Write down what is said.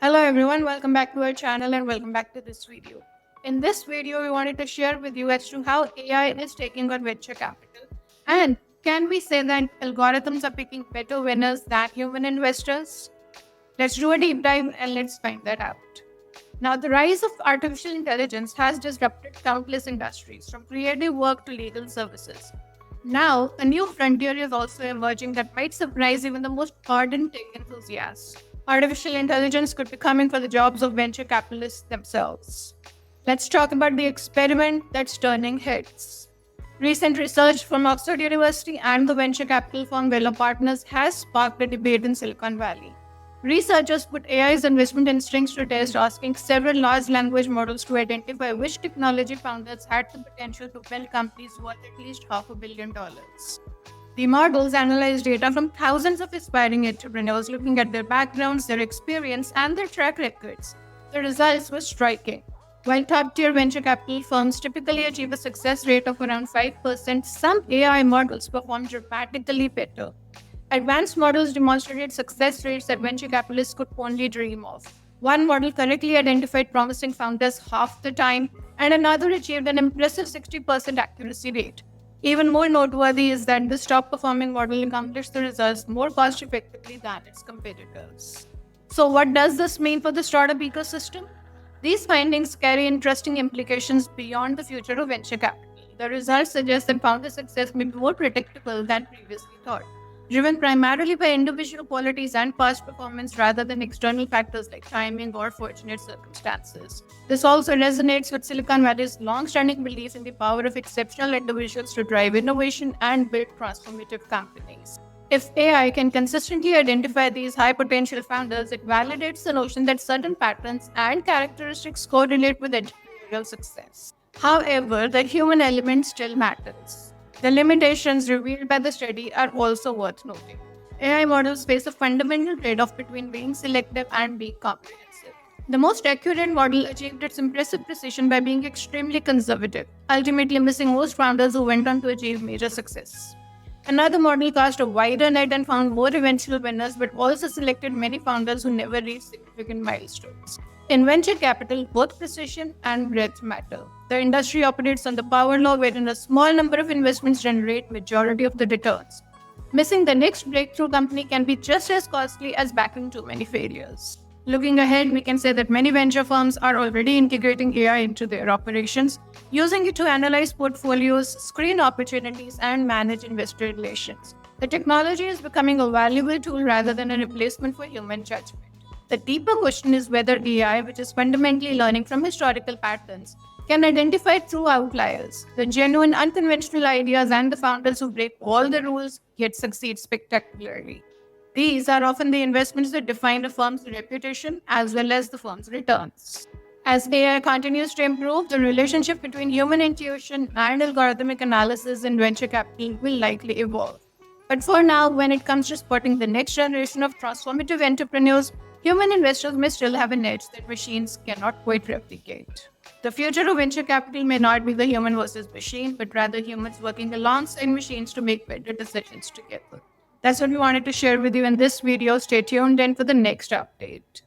Hello everyone, welcome back to our channel and welcome back to this video. In this video, we wanted to share with you as to how AI is taking on venture capital. And can we say that algorithms are picking better winners than human investors? Let's do a deep dive and let's find that out. Now, the rise of artificial intelligence has disrupted countless industries, from creative work to legal services. Now, a new frontier is also emerging that might surprise even the most ardent tech enthusiasts. Artificial intelligence could be coming for the jobs of venture capitalists themselves. Let's talk about the experiment that's turning heads. Recent research from Oxford University and the venture capital firm Velo Partners has sparked a debate in Silicon Valley. Researchers put AI's investment instincts to test, asking several large language models to identify which technology founders had the potential to build companies worth at least $500 million. The models analyzed data from thousands of aspiring entrepreneurs, looking at their backgrounds, their experience, and their track records. The results were striking. While top-tier venture capital firms typically achieve a success rate of around 5%, some AI models perform dramatically better. Advanced models demonstrated success rates that venture capitalists could only dream of. One model correctly identified promising founders half the time, and another achieved an impressive 60% accuracy rate. Even more noteworthy is that this top-performing model accomplished the results more cost-effectively than its competitors. So what does this mean for the startup ecosystem? These findings carry interesting implications beyond the future of venture capital. The results suggest that founder success may be more predictable than previously thought, driven primarily by individual qualities and past performance rather than external factors like timing or fortunate circumstances. This also resonates with Silicon Valley's long-standing belief in the power of exceptional individuals to drive innovation and build transformative companies. If AI can consistently identify these high-potential founders, it validates the notion that certain patterns and characteristics correlate with entrepreneurial success. However, the human element still matters. The limitations revealed by the study are also worth noting. AI models face a fundamental trade-off between being selective and being comprehensive. The most accurate model achieved its impressive precision by being extremely conservative, ultimately missing most founders who went on to achieve major success. Another model cast a wider net and found more eventual winners, but also selected many founders who never reached significant milestones. In venture capital, both precision and breadth matter. The industry operates on the power law, wherein a small number of investments generate majority of the returns. Missing the next breakthrough company can be just as costly as backing too many failures. Looking ahead, we can say that many venture firms are already integrating AI into their operations, using it to analyze portfolios, screen opportunities, and manage investor relations. The technology is becoming a valuable tool rather than a replacement for human judgment. The deeper question is whether AI, which is fundamentally learning from historical patterns, can identify true outliers, the genuine unconventional ideas, and the founders who break all the rules yet succeed spectacularly. These are often the investments that define a firm's reputation as well as the firm's returns. As AI continues to improve, the relationship between human intuition and algorithmic analysis in venture capital will likely evolve. But for now, when it comes to spotting the next generation of transformative entrepreneurs, human investors may still have an edge that machines cannot quite replicate. The future of venture capital may not be the human versus machine, but rather humans working alongside machines to make better decisions together. That's what we wanted to share with you in this video. Stay tuned in for the next update.